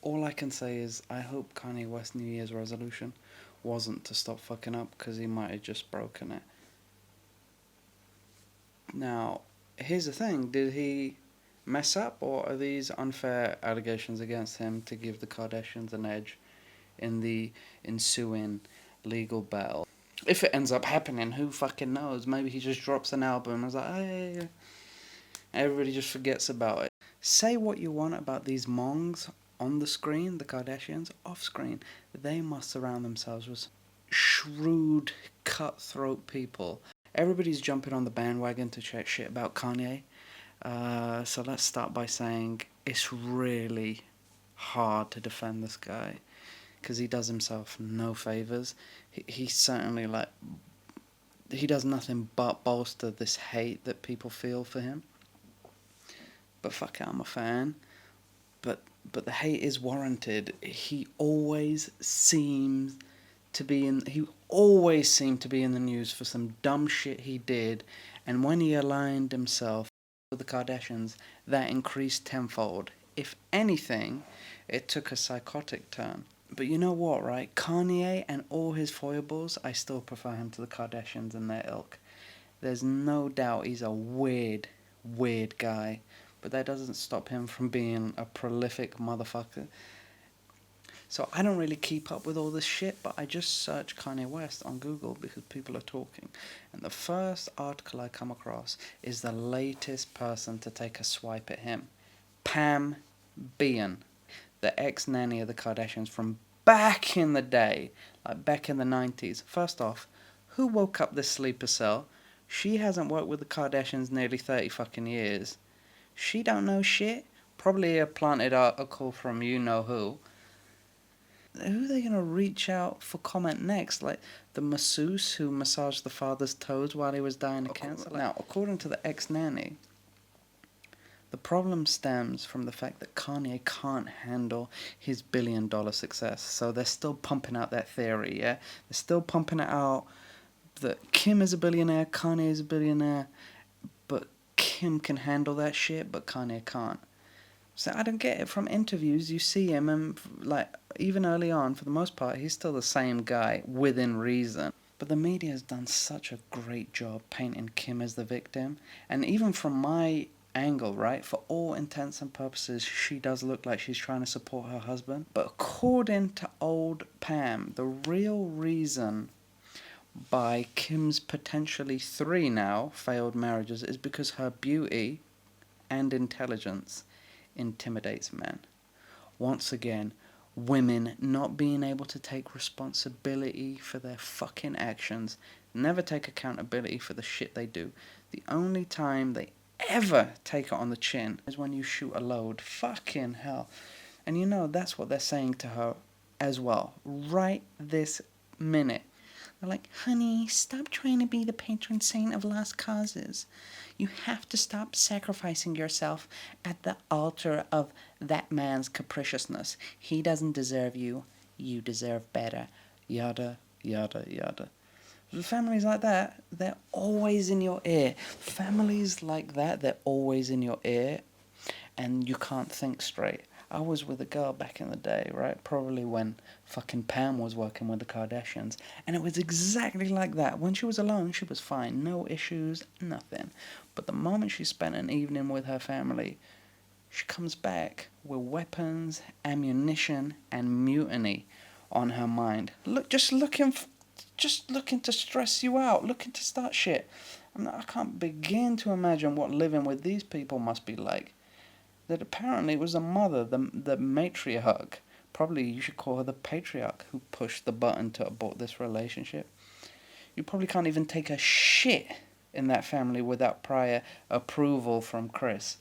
All I can say is I hope Kanye West's New Year's resolution wasn't to stop fucking up, because he might have just broken it. Now, here's the thing: did he mess up, or are these unfair allegations against him to give the Kardashians an edge in the ensuing legal battle? If it ends up happening, who fucking knows? Maybe he just drops an album and is like, hey, everybody just forgets about it. Say what you want about these mongs on the screen, the Kardashians, off screen. They must surround themselves with shrewd, cutthroat people. Everybody's jumping on the bandwagon to check shit about Kanye. So let's start by saying it's really hard to defend this guy, because he does himself no favors. He certainly, like, he does nothing but bolster this hate that people feel for him. But fuck it, I'm a fan. But the hate is warranted. He always seemed to be in the news for some dumb shit he did, and when he aligned himself with the Kardashians, that increased tenfold. If anything, it took a psychotic turn. But you know what, right? Kanye and all his foibles, I still prefer him to the Kardashians and their ilk. There's no doubt he's a weird, weird guy, but that doesn't stop him from being a prolific motherfucker. So I don't really keep up with all this shit, but I just search Kanye West on Google because people are talking. And the first article I come across is the latest person to take a swipe at him. Pam Bean, the ex-nanny of the Kardashians from back in the day, like back in the 90s. First off, who woke up this sleeper cell? She hasn't worked with the Kardashians nearly 30 fucking years. She don't know shit. Probably a planted article from you-know-who. Who are they going to reach out for comment next? Like the masseuse who massaged the father's toes while he was dying of cancer? Now, according to the ex-nanny, the problem stems from the fact that Kanye can't handle his billion-dollar success. So they're still pumping out that theory, yeah? They're still pumping it out that Kim is a billionaire, Kanye is a billionaire, but Kim can handle that shit, but Kanye can't. So I don't get it. From interviews, you see him, and like even early on, for the most part, he's still the same guy within reason. But the media has done such a great job painting Kim as the victim, and even from my angle, right, for all intents and purposes, she does look like she's trying to support her husband. But according to old Pam, the real reason by Kim's potentially 3 now failed marriages is because her beauty and intelligence intimidates men. Once again, women not being able to take responsibility for their fucking actions, never take accountability for the shit they do. The only time they ever take it on the chin is when you shoot a load. Fucking hell. And you know that's what they're saying to her as well, right this minute. They're like, honey, stop trying to be the patron saint of lost causes. You have to stop sacrificing yourself at the altar of that man's capriciousness. He doesn't deserve you. You deserve better. Yada, yada, yada. Families like that, they're always in your ear. Families like that, they're always in your ear, and you can't think straight. I was with a girl back in the day, right? Probably when fucking Pam was working with the Kardashians. And it was exactly like that. When she was alone, she was fine. No issues, nothing. But the moment she spent an evening with her family, she comes back with weapons, ammunition, and mutiny on her mind. Just looking to stress you out, looking to start shit. I can't begin to imagine what living with these people must be like. That apparently was a mother, the matriarch. Probably you should call her the patriarch, who pushed the button to abort this relationship. You probably can't even take a shit in that family without prior approval from Chris.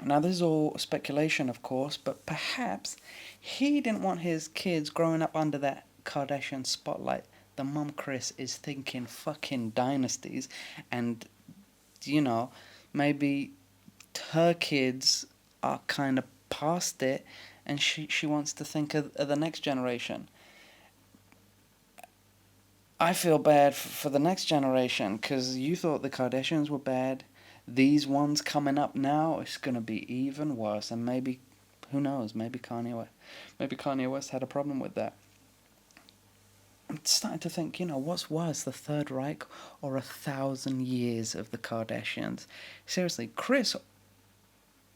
Now, this is all speculation, of course, but perhaps he didn't want his kids growing up under that Kardashian spotlight. The mum, Chris, is thinking fucking dynasties, and, maybe her kids are kind of past it, and she wants to think of the next generation. I feel bad for the next generation, because you thought the Kardashians were bad. These ones coming up now, it's going to be even worse, and maybe, Who knows? Maybe Kanye West had a problem with that. I'm starting to think, what's worse, the Third Reich or 1,000 years of the Kardashians? Seriously, Kris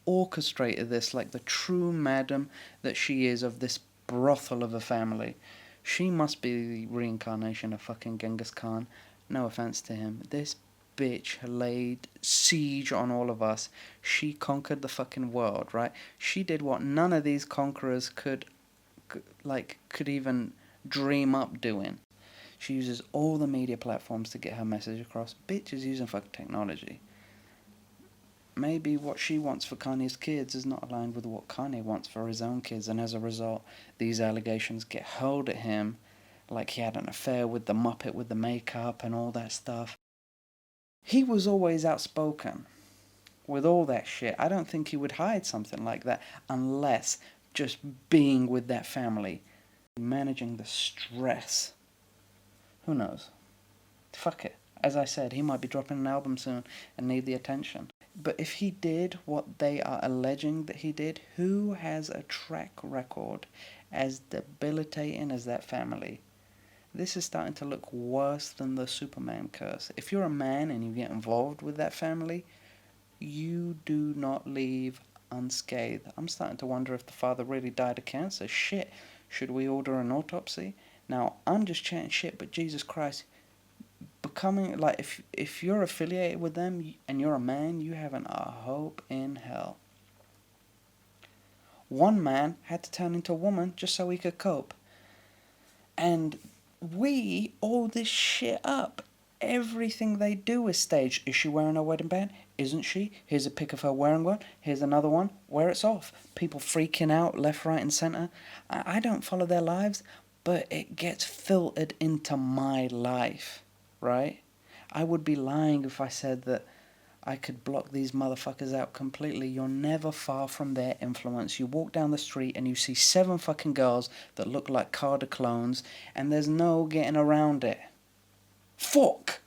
orchestrated this like the true madam that she is of this brothel of a family. She must be the reincarnation of fucking Genghis Khan. No offense to him. This bitch laid siege on all of us. She conquered the fucking world, right? She did what none of these conquerors could even dream up doing. She uses all the media platforms to get her message across. Bitch is using fucking technology. Maybe what she wants for Kanye's kids is not aligned with what Kanye wants for his own kids, and as a result, these allegations get hurled at him like he had an affair with the Muppet with the makeup and all that stuff. He was always outspoken with all that shit. I don't think he would hide something like that unless just being with that family, managing the stress. Who knows? Fuck it. As I said, he might be dropping an album soon and need the attention. But if he did what they are alleging that he did, who has a track record as debilitating as that family? This is starting to look worse than the Superman curse. If you're a man and you get involved with that family, you do not leave unscathed. I'm starting to wonder if the father really died of cancer. Shit, should we order an autopsy? Now, I'm just chatting shit, but Jesus Christ, becoming, like, if you're affiliated with them and you're a man, you haven't a hope in hell. One man had to turn into a woman just so he could cope. And we all this shit up. Everything they do is staged. Is she wearing a wedding band? Isn't she? Here's a pic of her wearing one. Here's another one where it's off. People freaking out left, right and centre. I don't follow their lives, but it gets filtered into my life, right? I would be lying if I said that I could block these motherfuckers out completely. You're never far from their influence. You walk down the street and you see 7 fucking girls that look like Carter clones, and there's no getting around it. Fuck!